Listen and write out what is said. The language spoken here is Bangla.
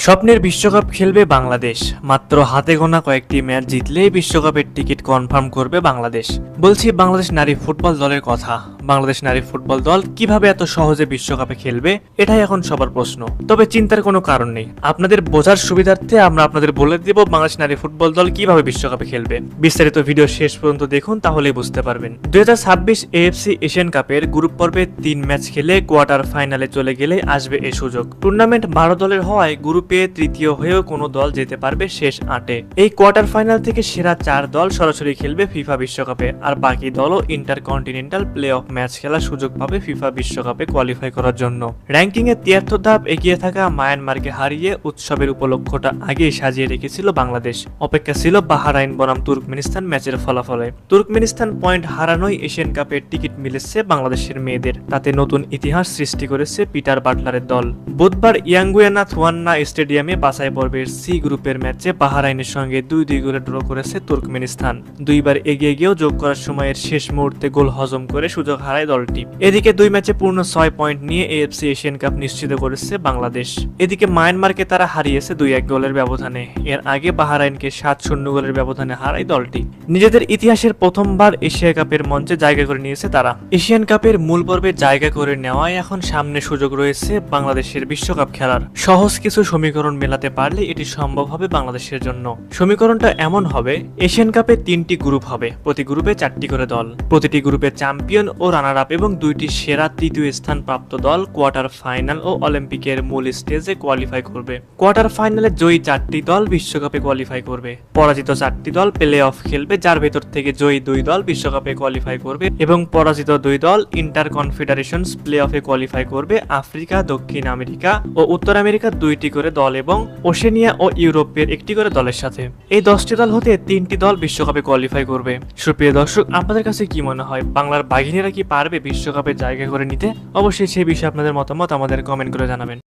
স্বপ্নের বিশ্বকাপ খেলবে বাংলাদেশ। মাত্র হাতে গোনা কয়েকটি ম্যাচ জিতলেই বিশ্বকাপের টিকিট কনফার্ম করবে বাংলাদেশ। বলছি বাংলাদেশ নারী ফুটবল দলের কথা। বাংলাদেশ নারী ফুটবল দল কিভাবে এত সহজে বিশ্বকাপে খেলবে, এটাই এখন সবার প্রশ্ন। তবে চিন্তার কোনো কারণ নেই, আপনাদের বোঝার সুবিধার্থে আমরা আপনাদের বলে দেব বাংলাদেশ নারী ফুটবল দল কিভাবে বিশ্বকাপে খেলবে। বিস্তারিত ভিডিও শেষ পর্যন্ত দেখুন, তাহলেই বুঝতে পারবেন। 2026 এএফসি এশিয়ান কাপের গ্রুপ পর্বে 3 ম্যাচ খেলে কোয়ার্টার ফাইনালে চলে গেলে আসবে এই সুযোগ। টুর্নামেন্ট 12 দলের হওয়ায় গ্রুপে তৃতীয় হয়েও কোনো দল যেতে পারবে শেষ 8-এ। এই কোয়ার্টার ফাইনাল থেকে সেরা 4 দল সরাসরি খেলবে ফিফা বিশ্বকাপে, আর বাকি দলও ইন্টারকন্টিনেন্টাল প্লে অফ ম্যাচ খেলার সুযোগ পাবে ফিফা বিশ্বকাপে কোয়ালিফাই করার জন্য। র্যাঙ্কিং এ 73 ধাপ এগিয়ে থাকা মায়ানমারকে হারিয়ে উৎসবের উপলক্ষটা আগেই সাজিয়ে রেখেছিল বাংলাদেশ। অপেক্ষা ছিল বাহরাইন বনাম তুর্কমেনিস্তান ম্যাচের ফলাফলে। তুর্কমেনিস্তান পয়েন্ট হারানোই এশিয়ান কাপের টিকিট মিলেছে বাংলাদেশের মেয়েদের। তাতে নতুন ইতিহাস সৃষ্টি করেছে পিটার বাটলারের দল। বুধবার ইয়াঙ্গুয়ানা থুয়ান্না স্টেডিয়ামে বাছাই পর্বের সি গ্রুপের ম্যাচে বাহরাইনের সঙ্গে 2-2 গোলে ড্র করেছে তুর্কমেনিস্তান। দুইবার এগিয়ে গিয়েও যোগ করার সময়ের শেষ মুহূর্তে গোল হজম করে সুযোগ হারায় দলটি। এদিকে 2 ম্যাচে পূর্ণ 6 পয়েন্ট নিয়ে এএফসি এশিয়ান কাপ নিশ্চিত করেছে বাংলাদেশ। এদিকে মায়ানমারকে তারা হারিয়েছে 2-1 গোলের ব্যবধানে। এর আগে বাহরাইনকে 7-0 গোলের ব্যবধানে হারায় দলটি। নিজেদের ইতিহাসের প্রথমবার এশিয়া কাপের মঞ্চে জায়গা করে নিয়েছে তারা। এশিয়ান কাপের মূল পর্বে জায়গা করে নেওয়ায় এখন সামনে সুযোগ রয়েছে বাংলাদেশের বিশ্বকাপ খেলার। সহজ কিছু সমীকরণ মেলাতে পারলে এটি সম্ভব হবে বাংলাদেশের জন্য। সমীকরণটা এমন হবে, এশিয়ান কাপে 3টি গ্রুপ হবে, প্রতি গ্রুপে 4টি করে দল। প্রতিটি গ্রুপে চ্যাম্পিয়ন ও রানার আপ এবং 2টি সেরা তৃতীয় স্থান প্রাপ্ত দল কোয়ার্টার ফাইনাল ও অলিম্পিকের মূল স্টেজে কোয়ালিফাই করবে। কোয়ার্টার ফাইনালে জয়ী 4টি দল বিশ্বকাপে কোয়ালিফাই করবে। পরাজিত 4টি দল প্লে অফ খেলবে, যার ভেতর থেকে জয়ী 2 দল বিশ্বকাপে কোয়ালিফাই করবে এবং পরাজিত 2 দল ইন্টার কনফেডারেশনস প্লে অফে কোয়ালিফাই করবে। আফ্রিকা, দক্ষিণ আমেরিকা ও উত্তর আমেরিকা 2টি করে দল এবং ওশেনিয়া ও ইউরোপের 1টি করে দলের সাথে। এই 10টি দল হতে 3টি দল বিশ্বকাপে কোয়ালিফাই করবে। সুপ্রিয় দর্শক, আপনাদের কাছে কি মনে হয়, বাংলার বাঘিনীরা কি পারবে বিশ্বকাপে জায়গা করে নিতে? অবশ্যই সেই বিষয়ে আপনাদের মতামত আমাদের কমেন্ট করে জানাবেন।